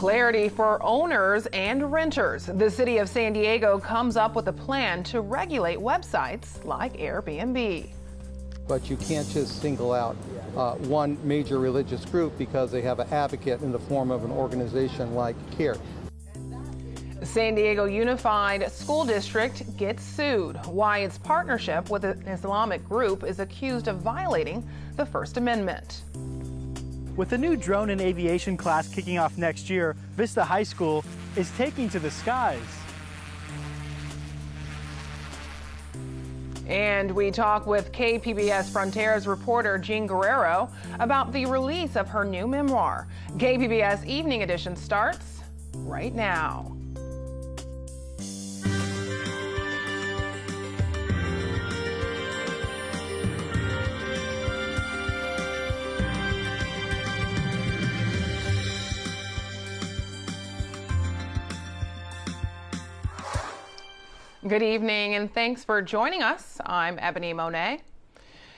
Clarity for owners and renters. The city of San Diego comes up with a plan to regulate websites like Airbnb. But you can't just single out one major religious group because they have an advocate in the form of an organization like CARE. San Diego Unified School District gets sued. Why its partnership with an Islamic group is accused of violating the First Amendment. With the new drone and aviation class kicking off next year, Vista High School is taking to the skies. And we talk with KPBS Frontiers reporter Jean Guerrero about the release of her new memoir. KPBS Evening Edition starts right now. Good evening and thanks for joining us. I'm Ebony Monet.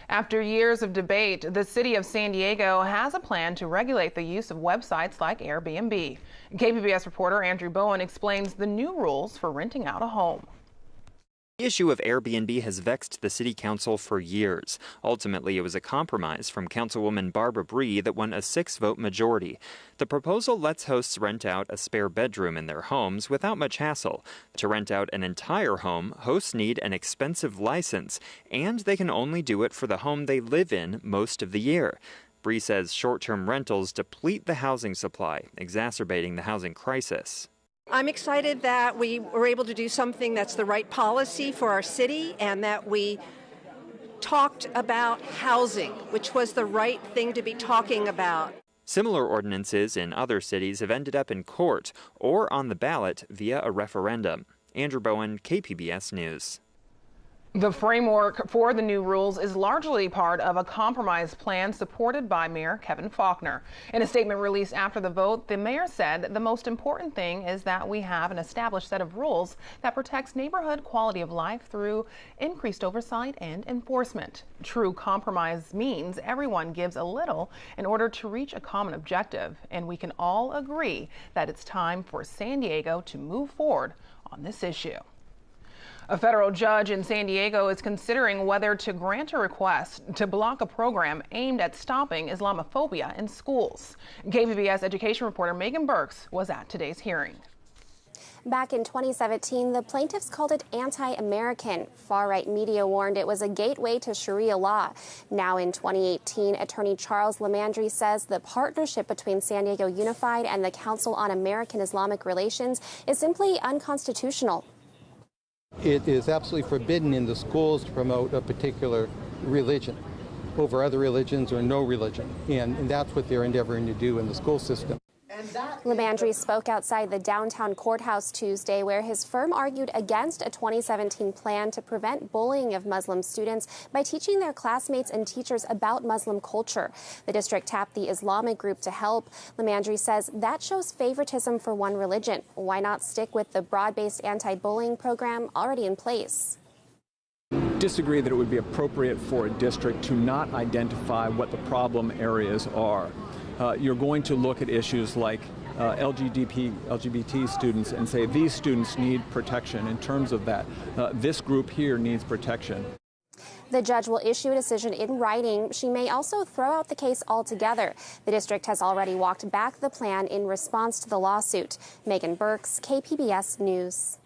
After years of debate, the city of San Diego has a plan to regulate the use of websites like Airbnb. KPBS reporter Andrew Bowen explains the new rules for renting out a home. The issue of Airbnb has vexed the city council for years. Ultimately, it was a compromise from Councilwoman Barbara Bree that won a 6-vote majority. The proposal lets hosts rent out a spare bedroom in their homes without much hassle. To rent out an entire home, hosts need an expensive license, and they can only do it for the home they live in most of the year. Bree says short-term rentals deplete the housing supply, exacerbating the housing crisis. I'm excited that we were able to do something that's the right policy for our city and that we talked about housing, which was the right thing to be talking about. Similar ordinances in other cities have ended up in court or on the ballot via a referendum. Andrew Bowen, KPBS News. The framework for the new rules is largely part of a compromise plan supported by Mayor Kevin Faulconer. In a statement released after the vote, the mayor said the most important thing is that we have an established set of rules that protects neighborhood quality of life through increased oversight and enforcement. True compromise means everyone gives a little in order to reach a common objective, and we can all agree that it's time for San Diego to move forward on this issue. A federal judge in San Diego is considering whether to grant a request to block a program aimed at stopping Islamophobia in schools. KPBS education reporter Megan Burks was at today's hearing. Back in 2017, the plaintiffs called it anti-American. Far-right media warned it was a gateway to Sharia law. Now in 2018, attorney Charles Lamandry says the partnership between San Diego Unified and the Council on American Islamic Relations is simply unconstitutional. It is absolutely forbidden in the schools to promote a particular religion over other religions or no religion, and that's what they're endeavoring to do in the school system. Lamandry spoke outside the downtown courthouse Tuesday, where his firm argued against a 2017 plan to prevent bullying of Muslim students by teaching their classmates and teachers about Muslim culture. The district tapped the Islamic group to help. Lamandry says that shows favoritism for one religion. Why not stick with the broad-based anti-bullying program already in place? Disagree that it would be appropriate for a district to not identify what the problem areas are. You're going to look at issues like LGBT students and say these students need protection. In terms of that, this group here needs protection. The judge will issue a decision in writing. She may also throw out the case altogether. The district has already walked back the plan in response to the lawsuit. Megan Burks, KPBS News.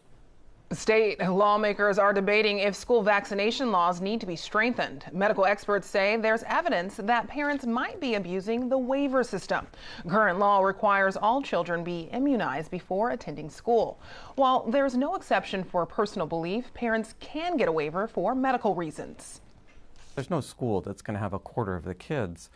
State lawmakers are debating if school vaccination laws need to be strengthened. Medical experts say there's evidence that parents might be abusing the waiver system. Current law requires all children be immunized before attending school. While there's no exception for personal belief, parents can get a waiver for medical reasons. There's no school that's going to have a quarter of the kids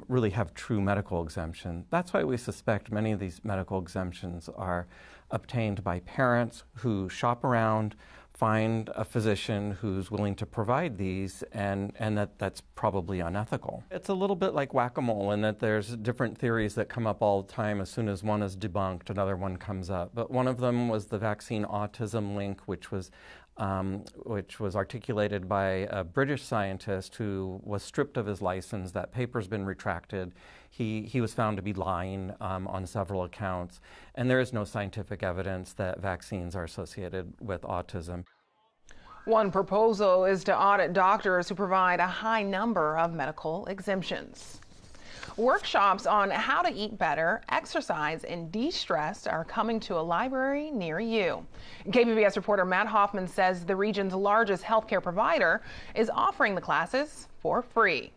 really have true medical exemption. That's why we suspect many of these medical exemptions are obtained by parents who shop around, find a physician who's willing to provide these, and that's probably unethical. It's a little bit like whack-a-mole in that there's different theories that come up all the time. As soon as one is debunked, another one comes up. But one of them was the vaccine autism link, which was which was articulated by a British scientist who was stripped of his license. That paper's been retracted. He was found to be lying on several accounts, and there is no scientific evidence that vaccines are associated with autism. One proposal is to audit doctors who provide a high number of medical exemptions. Workshops on how to eat better, exercise, and de-stress are coming to a library near you. KPBS reporter Matt Hoffman says the region's largest healthcare provider is offering the classes for free.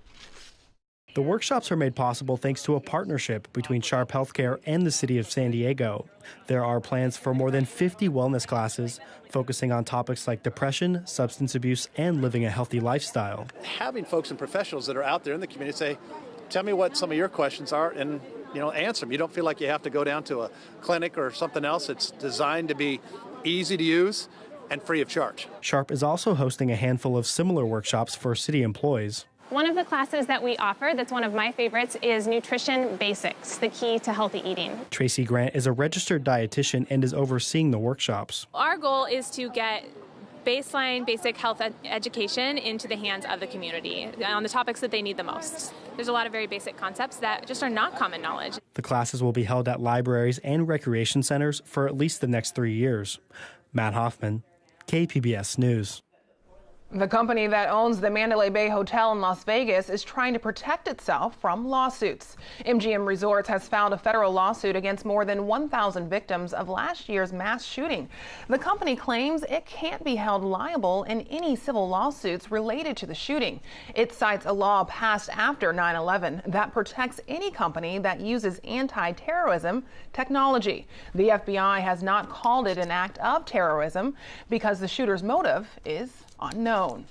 The workshops are made possible thanks to a partnership between Sharp Healthcare and the City of San Diego. There are plans for more than 50 wellness classes focusing on topics like depression, substance abuse, and living a healthy lifestyle. Having folks and professionals that are out there in the community say, tell me what some of your questions are and answer them. You don't feel like you have to go down to a clinic or something else. It's designed to be easy to use and free of charge. Sharp is also hosting a handful of similar workshops for city employees. One of the classes that we offer that's one of my favorites is Nutrition Basics, the key to healthy eating. Tracy Grant is a registered dietitian and is overseeing the workshops. Our goal is to get baseline basic health education into the hands of the community on the topics that they need the most. There's a lot of very basic concepts that just are not common knowledge. The classes will be held at libraries and recreation centers for at least the next 3 years. Matt Hoffman, KPBS News. The company that owns the Mandalay Bay Hotel in Las Vegas is trying to protect itself from lawsuits. MGM Resorts has filed a federal lawsuit against more than 1,000 victims of last year's mass shooting. The company claims it can't be held liable in any civil lawsuits related to the shooting. It cites a law passed after 9/11 that protects any company that uses anti-terrorism technology. The FBI has not called it an act of terrorism because the shooter's motive is unknown.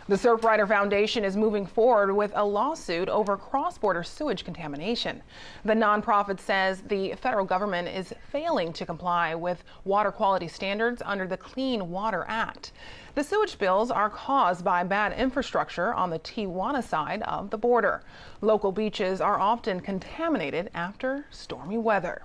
The Surfrider Foundation is moving forward with a lawsuit over cross-border sewage contamination. The nonprofit says the federal government is failing to comply with water quality standards under the Clean Water Act. The sewage spills are caused by bad infrastructure on the Tijuana side of the border. Local beaches are often contaminated after stormy weather.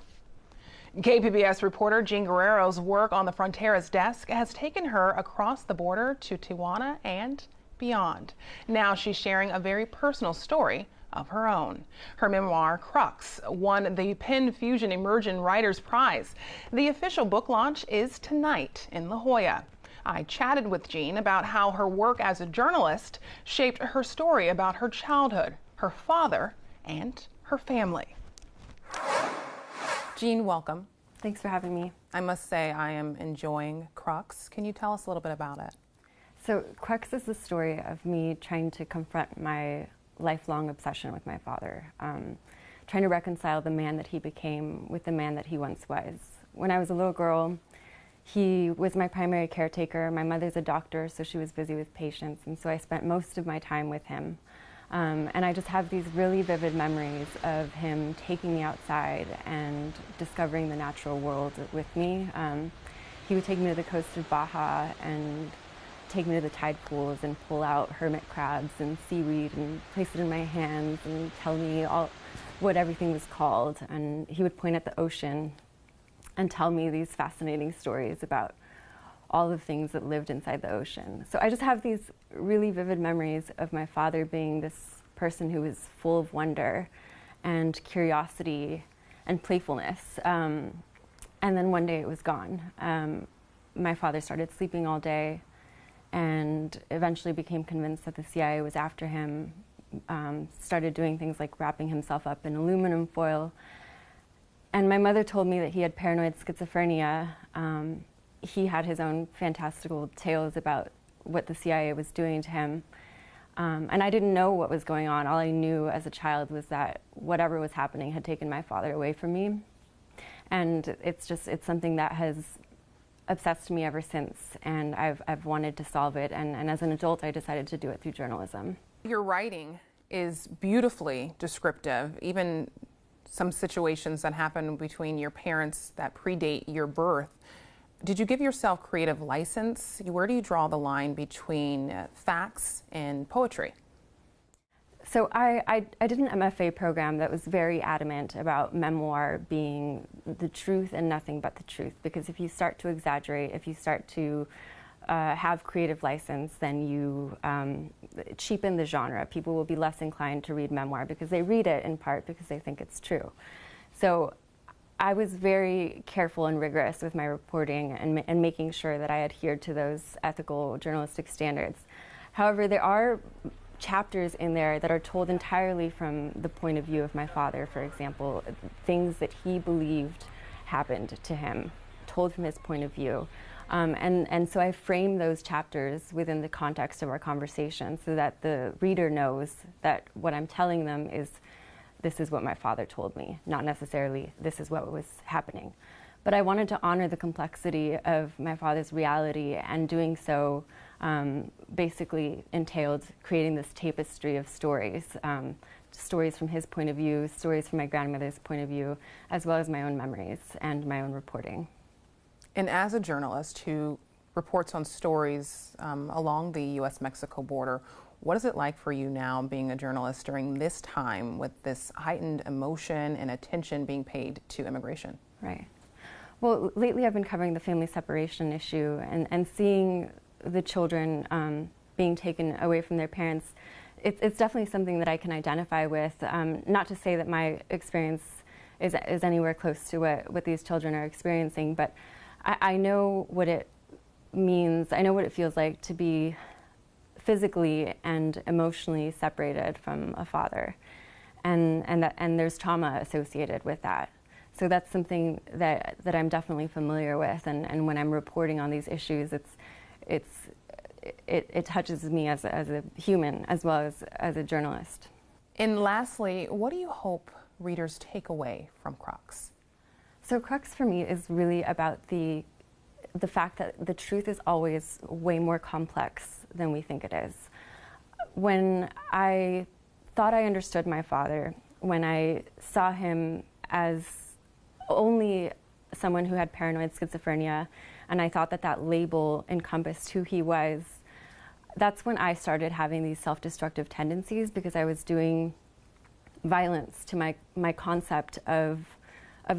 KPBS reporter Jean Guerrero's work on the Fronteras desk has taken her across the border to Tijuana and beyond. Now she's sharing a very personal story of her own. Her memoir, Crocks, won the Penn Fusion Emerging Writers Prize. The official book launch is tonight in La Jolla. I chatted with Jean about how her work as a journalist shaped her story about her childhood, her father, and her family. Jean, welcome. Thanks for having me. I must say I am enjoying Crocks. Can you tell us a little bit about it? So Crocks is the story of me trying to confront my lifelong obsession with my father, trying to reconcile the man that he became with the man that he once was. When I was a little girl, he was my primary caretaker. My mother's a doctor, so she was busy with patients, and so I spent most of my time with him. And I just have these really vivid memories of him taking me outside and discovering the natural world with me. He would take me to the coast of Baja and take me to the tide pools and pull out hermit crabs and seaweed and place it in my hands and tell me what everything was called. And he would point at the ocean and tell me these fascinating stories about all the things that lived inside the ocean. So I just have these really vivid memories of my father being this person who was full of wonder and curiosity and playfulness. And then one day it was gone. My father started sleeping all day and eventually became convinced that the CIA was after him, started doing things like wrapping himself up in aluminum foil. And my mother told me that he had paranoid schizophrenia. He had his own fantastical tales about what the CIA was doing to him. And I didn't know what was going on. All I knew as a child was that whatever was happening had taken my father away from me. And it's something that has obsessed me ever since, and I've wanted to solve it. And as an adult, I decided to do it through journalism. Your writing is beautifully descriptive, even some situations that happen between your parents that predate your birth. Did you give yourself creative license? Where do you draw the line between facts and poetry? So I did an MFA program that was very adamant about memoir being the truth and nothing but the truth, because if you start to exaggerate, if you start to have creative license, then you cheapen the genre. People will be less inclined to read memoir because they read it in part because they think it's true. So I was very careful and rigorous with my reporting and making sure that I adhered to those ethical journalistic standards. However, there are chapters in there that are told entirely from the point of view of my father, for example, things that he believed happened to him, told from his point of view. And so I frame those chapters within the context of our conversation so that the reader knows that what I'm telling them is, this is what my father told me, not necessarily this is what was happening. But I wanted to honor the complexity of my father's reality, and doing so basically entailed creating this tapestry of stories, stories from his point of view, stories from my grandmother's point of view, as well as my own memories and my own reporting. And as a journalist who reports on stories along the U.S.-Mexico border, what is it like for you now being a journalist during this time with this heightened emotion and attention being paid to immigration? Right. Well, lately I've been covering the family separation issue and seeing the children being taken away from their parents. It's definitely something that I can identify with. Not to say that my experience is anywhere close to what these children are experiencing, but I know what it means. I know what it feels like to be physically and emotionally separated from a father, and there's trauma associated with that. So that's something that I'm definitely familiar with, and when I'm reporting on these issues, it touches me as a human as well as a journalist. And lastly, what do you hope readers take away from Crocks? So Crocks for me is really about the fact that the truth is always way more complex than we think it is. When I thought I understood my father, when I saw him as only someone who had paranoid schizophrenia, and I thought that label encompassed who he was, that's when I started having these self-destructive tendencies, because I was doing violence to my concept of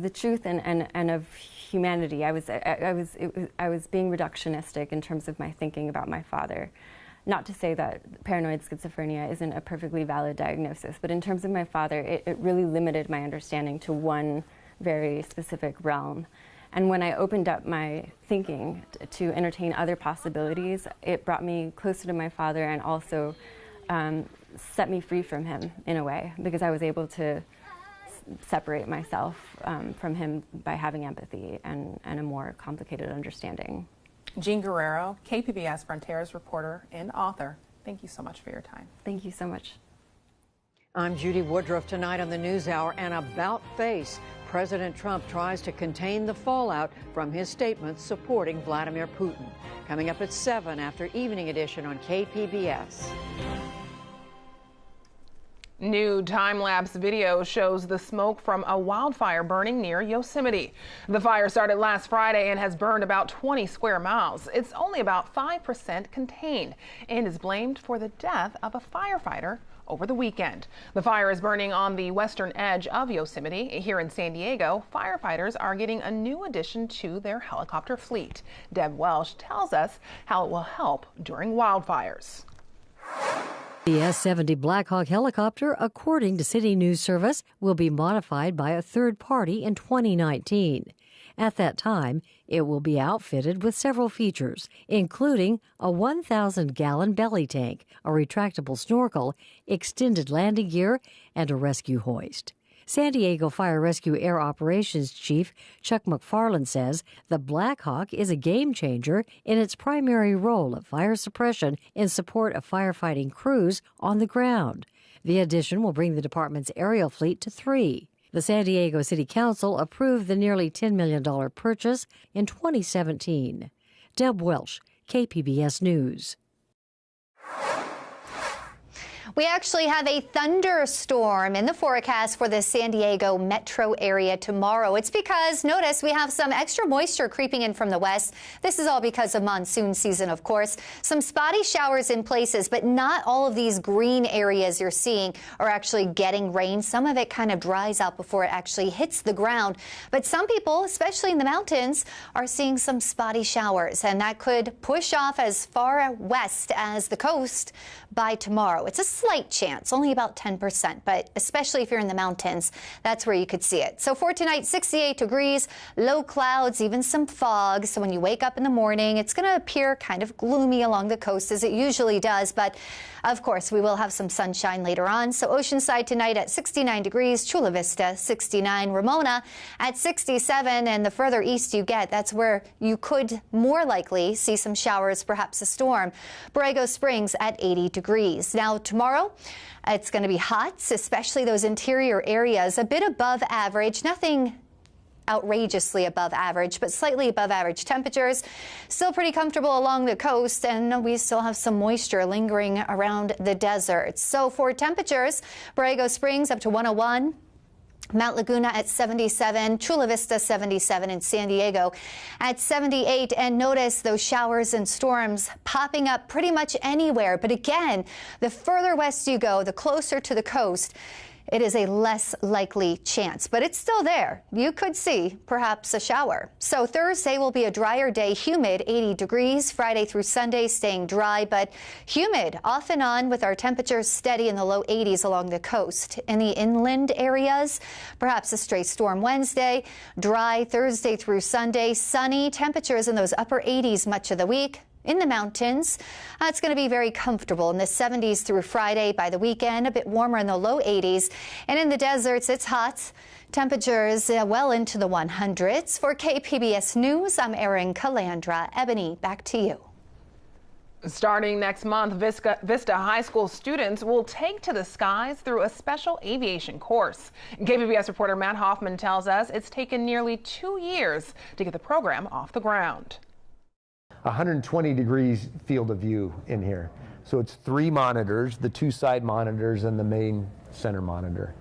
the truth and of humanity. I was being reductionistic in terms of my thinking about my father. Not to say that paranoid schizophrenia isn't a perfectly valid diagnosis, but in terms of my father, it really limited my understanding to one very specific realm. And when I opened up my thinking to entertain other possibilities, it brought me closer to my father and also set me free from him in a way, because I was able to separate myself from him by having empathy and a more complicated understanding. Jean Guerrero, KPBS Frontiers reporter and author, thank you so much for your time. Thank you so much. I'm Judy Woodruff. Tonight on the NewsHour, an about-face. President Trump tries to contain the fallout from his statements supporting Vladimir Putin. Coming up at 7 after Evening Edition on KPBS. New time-lapse video shows the smoke from a wildfire burning near Yosemite. The fire started last Friday and has burned about 20 square miles. It's only about 5% contained and is blamed for the death of a firefighter over the weekend. The fire is burning on the western edge of Yosemite. Here in San Diego, firefighters are getting a new addition to their helicopter fleet. Deb Welsh tells us how it will help during wildfires. The S-70 Black Hawk helicopter, according to City News Service, will be modified by a third party in 2019. At that time, it will be outfitted with several features, including a 1,000-gallon belly tank, a retractable snorkel, extended landing gear, and a rescue hoist. San Diego Fire Rescue Air Operations Chief Chuck McFarland says the Black Hawk is a game changer in its primary role of fire suppression in support of firefighting crews on the ground. The addition will bring the department's aerial fleet to 3. The San Diego City Council approved the nearly $10 million purchase in 2017. Deb Welsh, KPBS News. We actually have a thunderstorm in the forecast for the San Diego metro area tomorrow. It's because, notice, we have some extra moisture creeping in from the west. This is all because of monsoon season, of course. Some spotty showers in places, but not all of these green areas you're seeing are actually getting rain. Some of it kind of dries out before it actually hits the ground. But some people, especially in the mountains, are seeing some spotty showers, and that could push off as far west as the coast by tomorrow. It's a slight chance, only about 10%, but especially if you're in the mountains, that's where you could see it. So for tonight, 68 degrees, low clouds, even some fog. So when you wake up in the morning, it's going to appear kind of gloomy along the coast as it usually does. But of course, we will have some sunshine later on. So Oceanside tonight at 69 degrees, Chula Vista 69, Ramona at 67. And the further east you get, that's where you could more likely see some showers, perhaps a storm. Borrego Springs at 80 degrees. Now tomorrow, it's going to be hot, especially those interior areas, a bit above average, nothing outrageously above average, but slightly above average temperatures. Still pretty comfortable along the coast, and we still have some moisture lingering around the desert. So for temperatures, Borrego Springs up to 101. Mount Laguna at 77, Chula Vista 77, and San Diego at 78. And notice those showers and storms popping up pretty much anywhere. But again, the further west you go, the closer to the coast, it is a less likely chance, but it's still there. You could see perhaps a shower. So Thursday will be a drier day, humid, 80 degrees. Friday through Sunday staying dry, but humid off and on with our temperatures steady in the low 80s along the coast. In the inland areas, perhaps a stray storm Wednesday, dry Thursday through Sunday, sunny temperatures in those upper 80s much of the week. In the mountains, it's going to be very comfortable in the 70s through Friday. By the weekend, a bit warmer in the low 80s. And in the deserts, it's hot. Temperatures well into the 100s. For KPBS News, I'm Erin Calandra. Ebony, back to you. Starting next month, Vista High School students will take to the skies through a special aviation course. KPBS reporter Matt Hoffman tells us it's taken nearly 2 years to get the program off the ground. 120 degrees field of view in here. So it's 3 monitors, the 2 side monitors and the main center monitor.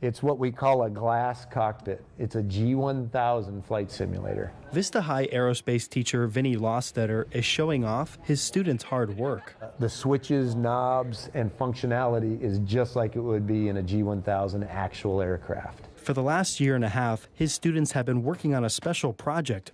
It's what we call a glass cockpit. It's a G1000 flight simulator. Vista High aerospace teacher Vinny Lostetter is showing off his students' hard work. The switches, knobs, and functionality is just like it would be in a G1000 actual aircraft. For the last year and a half, his students have been working on a special project,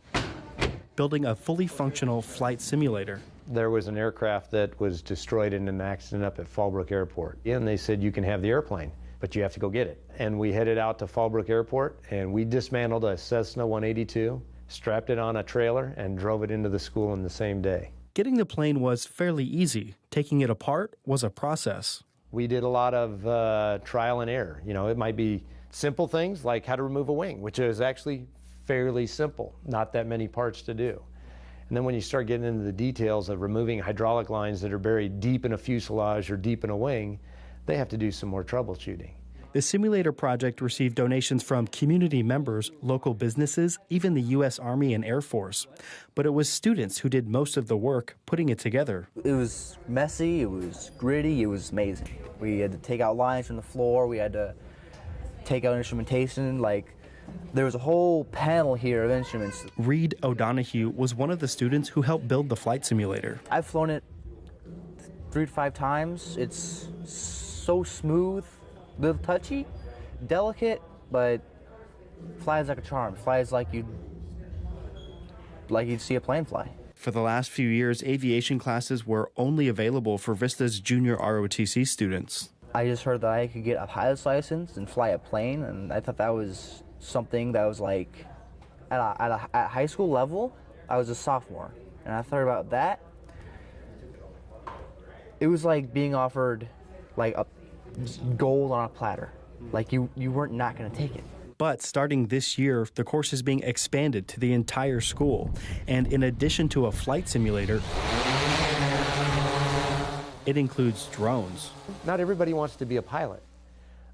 building a fully functional flight simulator. There was an aircraft that was destroyed in an accident up at Fallbrook Airport. And they said, you can have the airplane, but you have to go get it. And we headed out to Fallbrook Airport, and we dismantled a Cessna 182, strapped it on a trailer, and drove it into the school in the same day. Getting the plane was fairly easy. Taking it apart was a process. We did a lot of trial and error. You know, it might be simple things like how to remove a wing, which is actually fairly simple, not that many parts to do. And then when you start getting into the details of removing hydraulic lines that are buried deep in a fuselage or deep in a wing, they have to do some more troubleshooting. The simulator project received donations from community members, local businesses, even the U.S. Army and Air Force. But it was students who did most of the work putting it together. It was messy, it was gritty, it was amazing. We had to take out lines from the floor, we had to take out instrumentation, there was a whole panel here of instruments. Reed O'Donohue was one of the students who helped build the flight simulator. I've flown it 3 to 5 times. It's so smooth, a little touchy, delicate, but flies like a charm. Flies like you'd see a plane fly. For the last few years, aviation classes were only available for Vista's junior ROTC students. I just heard that I could get a pilot's license and fly a plane, and I thought that was something that was like, at high school level, I was a sophomore, and I thought about that. It was like being offered like a gold on a platter. Like you weren't not going to take it. But starting this year, the course is being expanded to the entire school. And in addition to a flight simulator, it includes drones. Not everybody wants to be a pilot.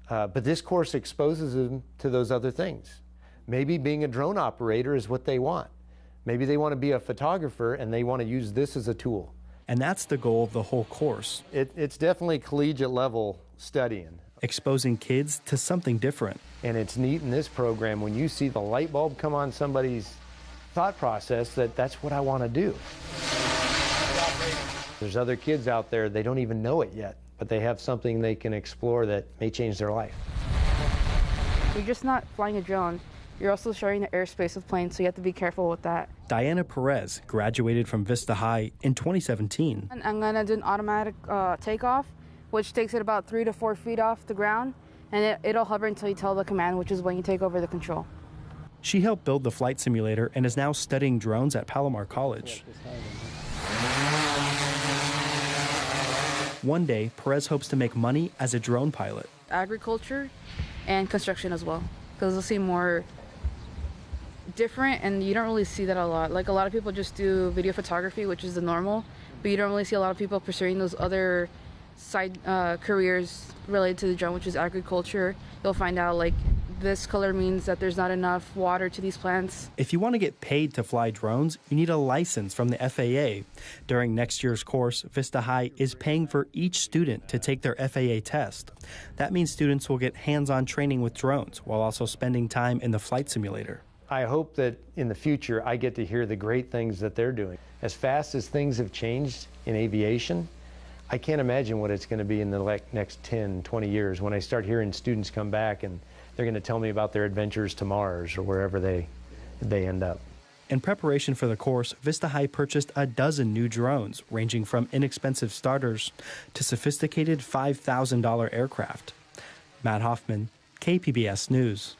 But this course exposes them to those other things. Maybe being a drone operator is what they want. Maybe they want to be a photographer and they want to use this as a tool. And that's the goal of the whole course. It's definitely collegiate level studying. Exposing kids to something different. And it's neat in this program when you see the light bulb come on somebody's thought process that's what I want to do. There's other kids out there, they don't even know it yet, but they have something they can explore that may change their life. You're just not flying a drone. You're also sharing the airspace with planes, so you have to be careful with that. Diana Perez graduated from Vista High in 2017. I'm going to do an automatic takeoff, which takes it about 3 to 4 feet off the ground, and it'll hover until you tell the command, which is when you take over the control. She helped build the flight simulator and is now studying drones at Palomar College. One day, Perez hopes to make money as a drone pilot. Agriculture and construction as well, because they'll seem more different, and you don't really see that a lot. Like, a lot of people just do video photography, which is the normal, but you don't really see a lot of people pursuing those other side careers related to the drone, which is agriculture. You'll find out, like, this color means that there's not enough water to these plants. If you want to get paid to fly drones, you need a license from the FAA. During next year's course, Vista High is paying for each student to take their FAA test. That means students will get hands-on training with drones while also spending time in the flight simulator. I hope that in the future I get to hear the great things that they're doing. As fast as things have changed in aviation, I can't imagine what it's going to be in the next 10, 20 years when I start hearing students come back and they're going to tell me about their adventures to Mars or wherever they end up. In preparation for the course, Vista High purchased a dozen new drones, ranging from inexpensive starters to sophisticated $5,000 aircraft. Matt Hoffman, KPBS News.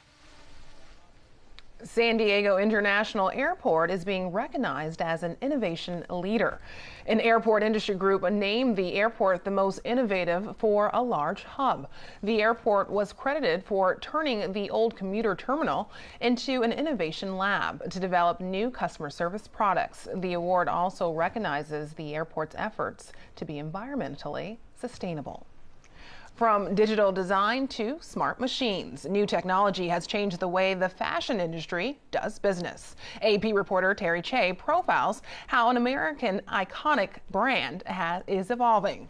San Diego International Airport is being recognized as an innovation leader. An airport industry group named the airport the most innovative for a large hub. The airport was credited for turning the old commuter terminal into an innovation lab to develop new customer service products. The award also recognizes the airport's efforts to be environmentally sustainable. From digital design to smart machines, new technology has changed the way the fashion industry does business. AP reporter Terry Che profiles how an American iconic brand is evolving.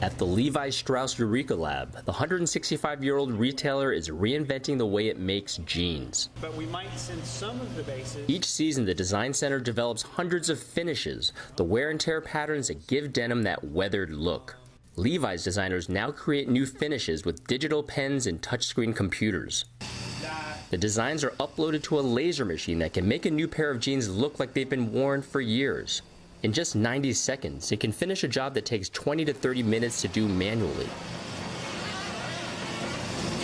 At the Levi Strauss Eureka Lab, the 165-year-old retailer is reinventing the way it makes jeans. But we might send some of the bases. Each season, the design center develops hundreds of finishes, the wear and tear patterns that give denim that weathered look. Levi's designers now create new finishes with digital pens and touchscreen computers. The designs are uploaded to a laser machine that can make a new pair of jeans look like they've been worn for years. In just 90 seconds, it can finish a job that takes 20 to 30 minutes to do manually.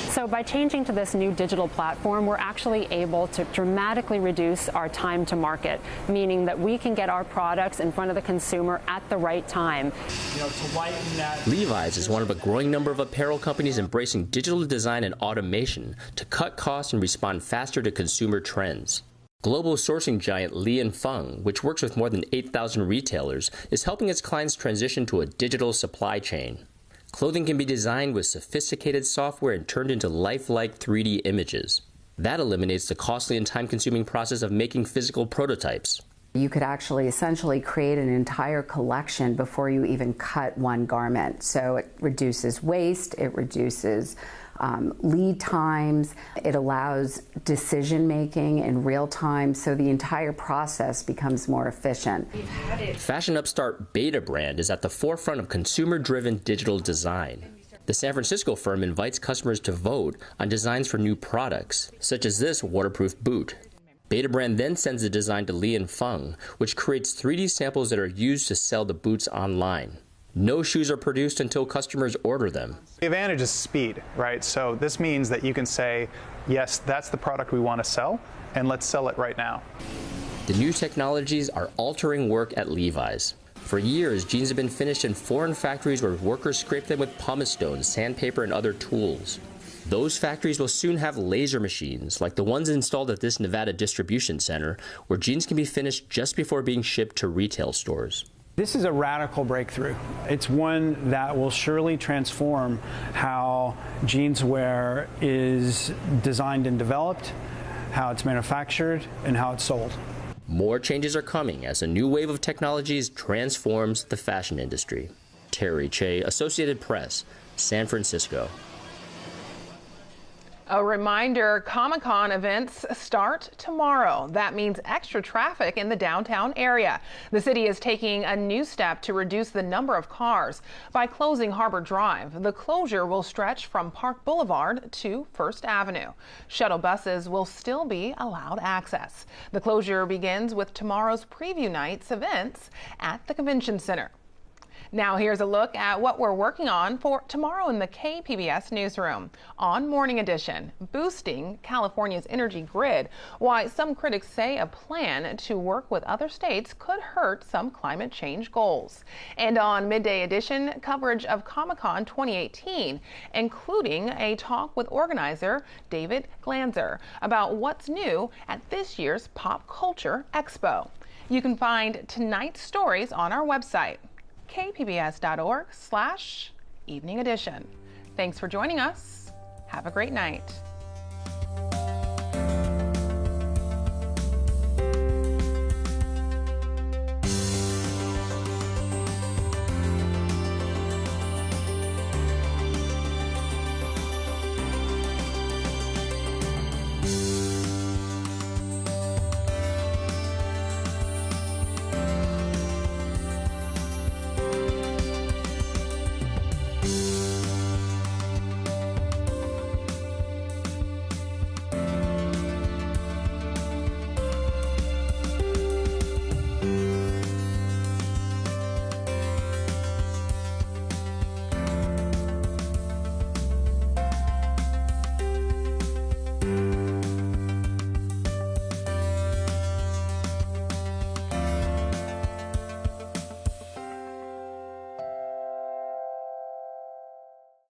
So by changing to this new digital platform, we're actually able to dramatically reduce our time to market, meaning that we can get our products in front of the consumer at the right time. To lighten that. Levi's is one of a growing number of apparel companies embracing digital design and automation to cut costs and respond faster to consumer trends. Global sourcing giant Li & Fung, which works with more than 8,000 retailers, is helping its clients transition to a digital supply chain. Clothing can be designed with sophisticated software and turned into lifelike 3D images. That eliminates the costly and time-consuming process of making physical prototypes. You could actually essentially create an entire collection before you even cut one garment. So it reduces waste, it reduces lead times, it allows decision-making in real time, so the entire process becomes more efficient. Fashion upstart Beta Brand is at the forefront of consumer-driven digital design. The San Francisco firm invites customers to vote on designs for new products, such as this waterproof boot. Beta Brand then sends the design to Li & Fung, which creates 3D samples that are used to sell the boots online. No shoes are produced until customers order them. The advantage is speed, right? So this means that you can say, yes, that's the product we want to sell, and let's sell it right now. The new technologies are altering work at Levi's. For years, jeans have been finished in foreign factories where workers scrape them with pumice stones, sandpaper, and other tools. Those factories will soon have laser machines, like the ones installed at this Nevada distribution center, where jeans can be finished just before being shipped to retail stores. This is a radical breakthrough. It's one that will surely transform how jeans wear is designed and developed, how it's manufactured, and how it's sold. More changes are coming as a new wave of technologies transforms the fashion industry. Terry Che, Associated Press, San Francisco. A reminder, Comic-Con events start tomorrow. That means extra traffic in the downtown area. The city is taking a new step to reduce the number of cars. By closing Harbor Drive, the closure will stretch from Park Boulevard to First Avenue. Shuttle buses will still be allowed access. The closure begins with tomorrow's preview night's events at the Convention Center. Now here's a look at what we're working on for tomorrow in the KPBS newsroom. On Morning Edition, boosting California's energy grid, why some critics say a plan to work with other states could hurt some climate change goals. And on Midday Edition, coverage of Comic-Con 2018, including a talk with organizer David Glanzer about what's new at this year's Pop Culture Expo. You can find tonight's stories on our website, kpbs.org/evening edition. Thanks for joining us. Have a great night.